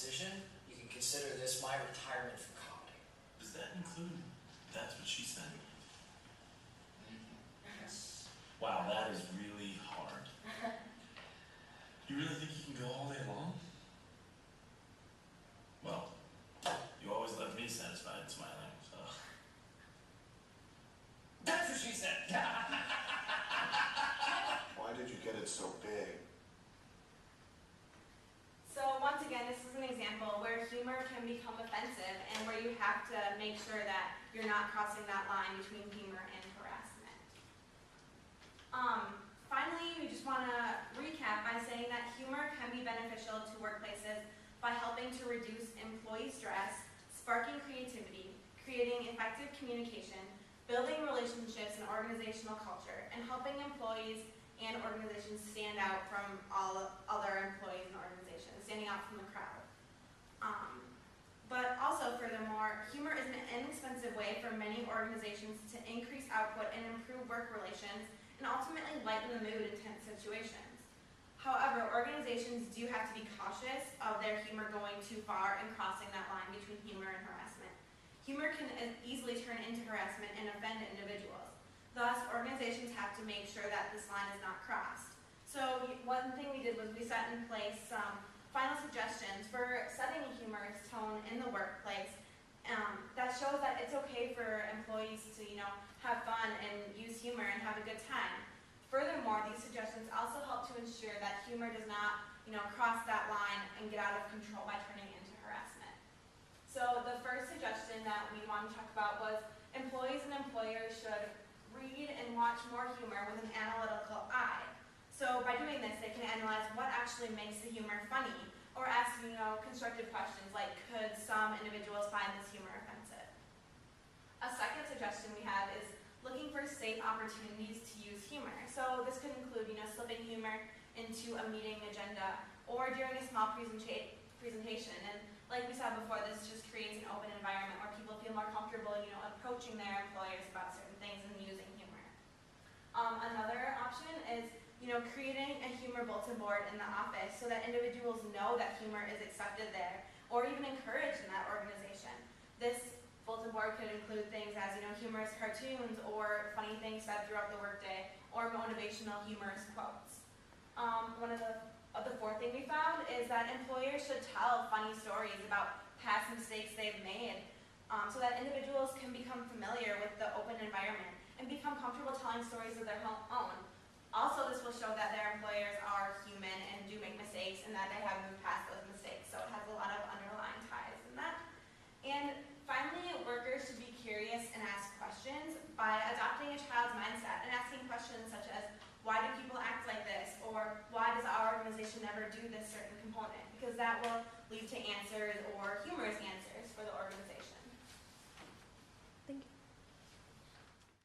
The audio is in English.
decision, you can consider this my retirement from comedy. Does that include That's What She Said? Yes. Wow, that is really hard. You really think you can go all day long? Well, you always left me satisfied and smiling, so. That's what she said. Why did you get it so big? So once again, this is an example where humor can become offensive and where you have to make sure that you're not crossing that line between humor and harassment. Finally, we just want to recap by saying that humor can be beneficial to workplaces by helping to reduce employee stress, sparking creativity, creating effective communication, building relationships and organizational culture, and helping employees and organizations stand out from all other employees and organizations, standing out from the crowd. But also, furthermore, humor is an inexpensive way for many organizations to increase output and improve work relations and ultimately lighten the mood in tense situations. However, organizations do have to be cautious of their humor going too far and crossing that line between humor and harassment. Humor can easily turn into harassment and offend individuals. Thus, organizations have to make sure that this line is not crossed. So one thing we did was we set in place some final suggestions for setting a humorous tone in the workplace that shows that it's okay for employees to, have fun and use humor and have a good time. Furthermore, these suggestions also help to ensure that humor does not, cross that line and get out of control by turning into harassment. So the first suggestion that we want to talk about was employees and employers should read and watch more humor with an analytical eye. So by doing this, they can analyze what actually makes the humor funny, or ask, constructive questions like, could some individuals find this humor offensive? A second suggestion we have is looking for safe opportunities to use humor. So this could include, slipping humor into a meeting agenda or during a small presentation. And like we said before, this just creates an open environment where people feel more comfortable, approaching their employers about certain things and using humor. Another option is, creating a humor bulletin board in the office so that individuals know that humor is accepted there or even encouraged in that organization. This bulletin board could include things as, humorous cartoons or funny things said throughout the workday or motivational humorous quotes. The fourth thing we found is that employers should tell funny stories about past mistakes they've made so that individuals can become familiar with the open environment and become comfortable telling stories of their own. Also, this will show that their employers are human and do make mistakes and that they have moved past those mistakes. So it has a lot of underlying ties in that. And finally, workers should be curious and ask questions by adopting a child's mindset and asking questions such as, why do people act like this? Or why does our organization never do this certain component? Because that will lead to answers or humorous answers for the organization.